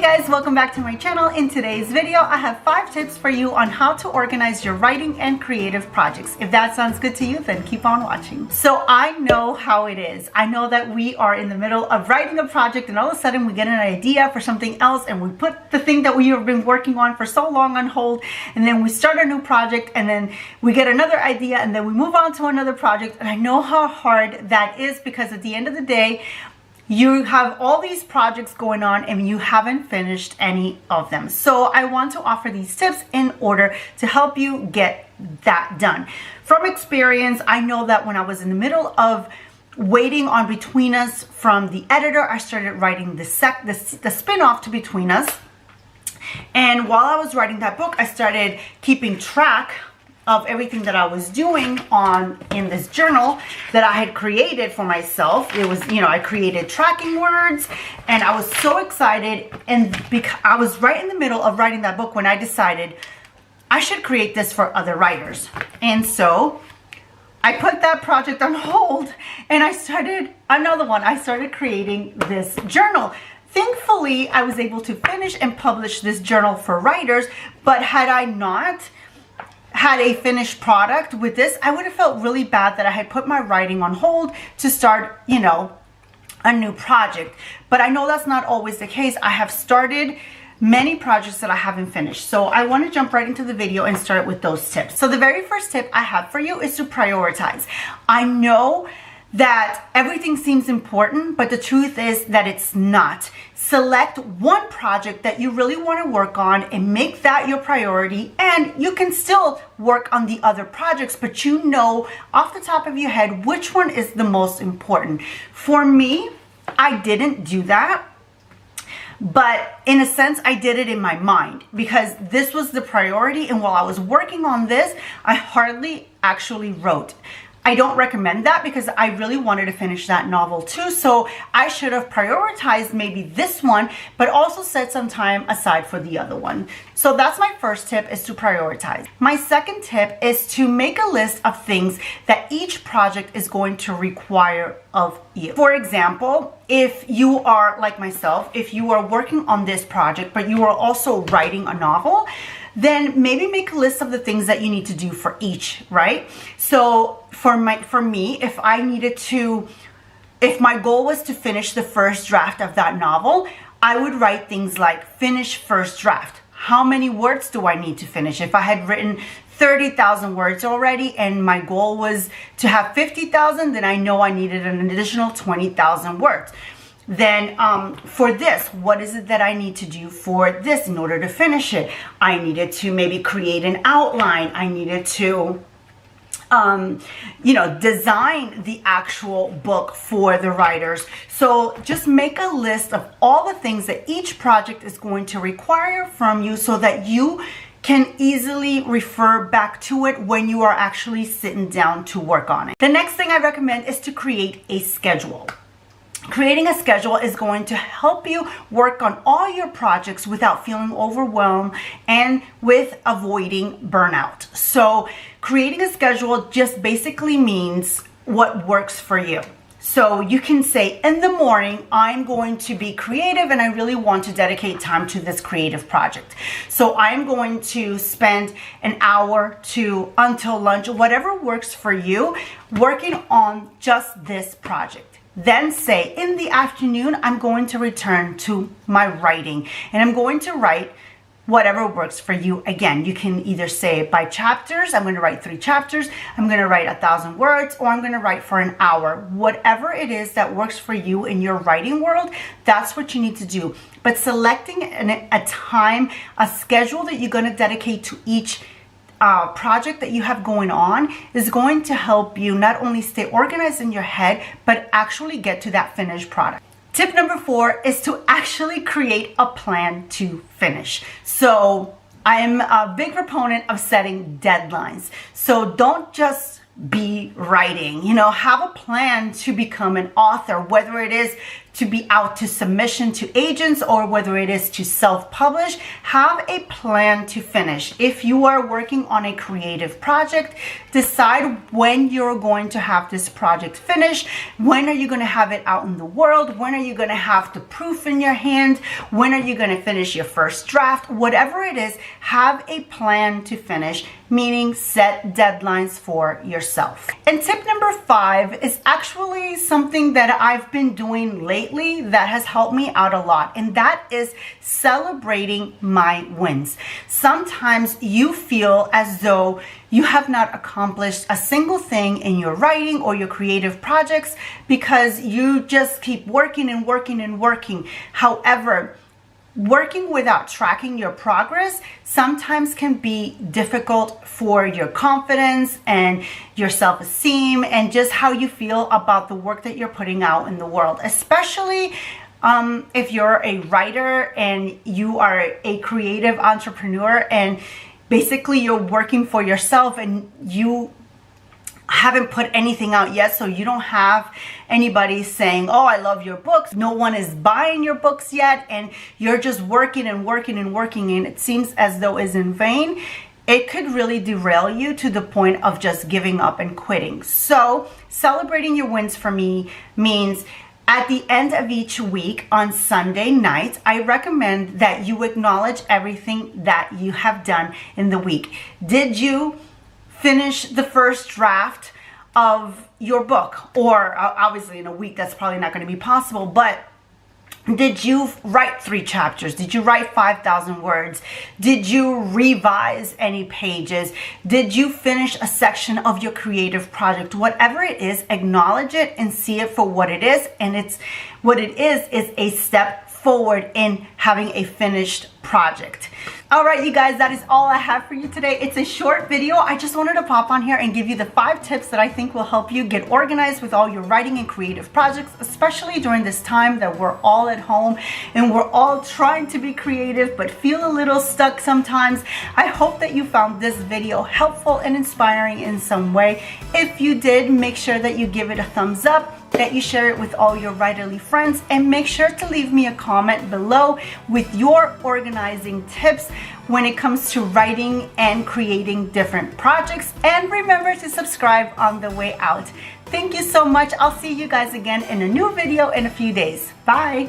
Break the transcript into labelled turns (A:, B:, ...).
A: guys, welcome back to my channel. In today's video, I have 5 tips for you on how to organize your writing and creative projects. If that sounds good to you, then keep on watching. So I know how it is. I know that we are in the middle of writing a project and all of a sudden we get an idea for something else and we put the thing that we have been working on for so long on hold, and then we start a new project and then we get another idea and then we move on to another project. And I know how hard that is because at the end of the day, you have all these projects going on and you haven't finished any of them. So I want to offer these tips in order to help you get that done. From experience, I know that when I was in the middle of waiting on Between Us from the editor, I started writing the spin-off to Between Us. And while I was writing that book, I started keeping track of everything that I was doing in this journal that I had created for myself. It was, I created tracking words and I was so excited. And because I was right in the middle of writing that book when I decided I should create this for other writers. And so I put that project on hold and I started another one. I started creating this journal. Thankfully, I was able to finish and publish this journal for writers, but had I not had a finished product with this, I would have felt really bad that I had put my writing on hold to start, a new project. But I know that's not always the case. I have started many projects that I haven't finished. So I want to jump right into the video and start with those tips. So the very first tip I have for you is to prioritize. I know that everything seems important, but the truth is that it's not. Select one project that you really want to work on and make that your priority, and you can still work on the other projects, but you know off the top of your head which one is the most important. For me, I didn't do that, but in a sense I did it in my mind because this was the priority, and while I was working on this, I hardly actually wrote. I don't recommend that because I really wanted to finish that novel too. So I should have prioritized maybe this one, but also set some time aside for the other one. So that's my first tip, is to prioritize. My second tip is to make a list of things that each project is going to require of you. For example, if you are like myself, if you are working on this project, but you are also writing a novel, then maybe make a list of the things that you need to do for each, right? So for me, if my goal was to finish the first draft of that novel, I would write things like finish first draft. How many words do I need to finish? If I had written 30,000 words already and my goal was to have 50,000, then I know I needed an additional 20,000 words. Then for this, what is it that I need to do for this in order to finish it? I needed to maybe create an outline. I needed to design the actual book for the writers. So just make a list of all the things that each project is going to require from you so that you can easily refer back to it when you are actually sitting down to work on it. The next thing I recommend is to create a schedule. Creating a schedule is going to help you work on all your projects without feeling overwhelmed and with avoiding burnout. So creating a schedule just basically means what works for you. So you can say, in the morning, I'm going to be creative and I really want to dedicate time to this creative project. So I'm going to spend an hour until lunch, whatever works for you, working on just this project. Then say, in the afternoon, I'm going to return to my writing and I'm going to write whatever works for you. Again, you can either say by chapters, I'm going to write 3 chapters, I'm going to write 1,000 words, or I'm going to write for an hour. Whatever it is that works for you in your writing world, that's what you need to do. But selecting a time, a schedule that you're going to dedicate to each project that you have going on is going to help you not only stay organized in your head, but actually get to that finished product. Tip number 4 is to actually create a plan to finish. So I'm a big proponent of setting deadlines. So don't just be writing, have a plan to become an author, whether it is to be out to submission to agents or whether it is to self-publish, have a plan to finish. If you are working on a creative project, decide when you're going to have this project finished. When are you going to have it out in the world? When are you going to have the proof in your hand? When are you going to finish your first draft? Whatever it is, have a plan to finish, meaning set deadlines for yourself. And tip number 5 is actually something that I've been doing lately that has helped me out a lot, and that is celebrating my wins. Sometimes you feel as though you have not accomplished a single thing in your writing or your creative projects because you just keep working and working and working. However, working without tracking your progress sometimes can be difficult for your confidence and your self-esteem and just how you feel about the work that you're putting out in the world, especially if you're a writer and you are a creative entrepreneur and basically you're working for yourself and you haven't put anything out yet, so you don't have anybody saying, oh, I love your books. No one is buying your books yet, and you're just working and working and working, and it seems as though it's in vain. It could really derail you to the point of just giving up and quitting. So celebrating your wins for me means at the end of each week on Sunday night, I recommend that you acknowledge everything that you have done in the week. Did you finish the first draft of your book? Or obviously in a week that's probably not going to be possible, but did you write 3 chapters? Did you write 5,000 words? Did you revise any pages? Did you finish a section of your creative project? Whatever it is, acknowledge it and see it for what it is. And it's what it is a step forward in having a finished project. All right, you guys, that is all I have for you today. It's a short video. I just wanted to pop on here and give you the 5 tips that I think will help you get organized with all your writing and creative projects, especially during this time that we're all at home and we're all trying to be creative but feel a little stuck sometimes. I hope that you found this video helpful and inspiring in some way. If you did, make sure that you give it a thumbs up, that you share it with all your writerly friends, and make sure to leave me a comment below with your organizing tips when it comes to writing and creating different projects. And remember to subscribe on the way out. Thank you so much. I'll see you guys again in a new video in a few days. Bye.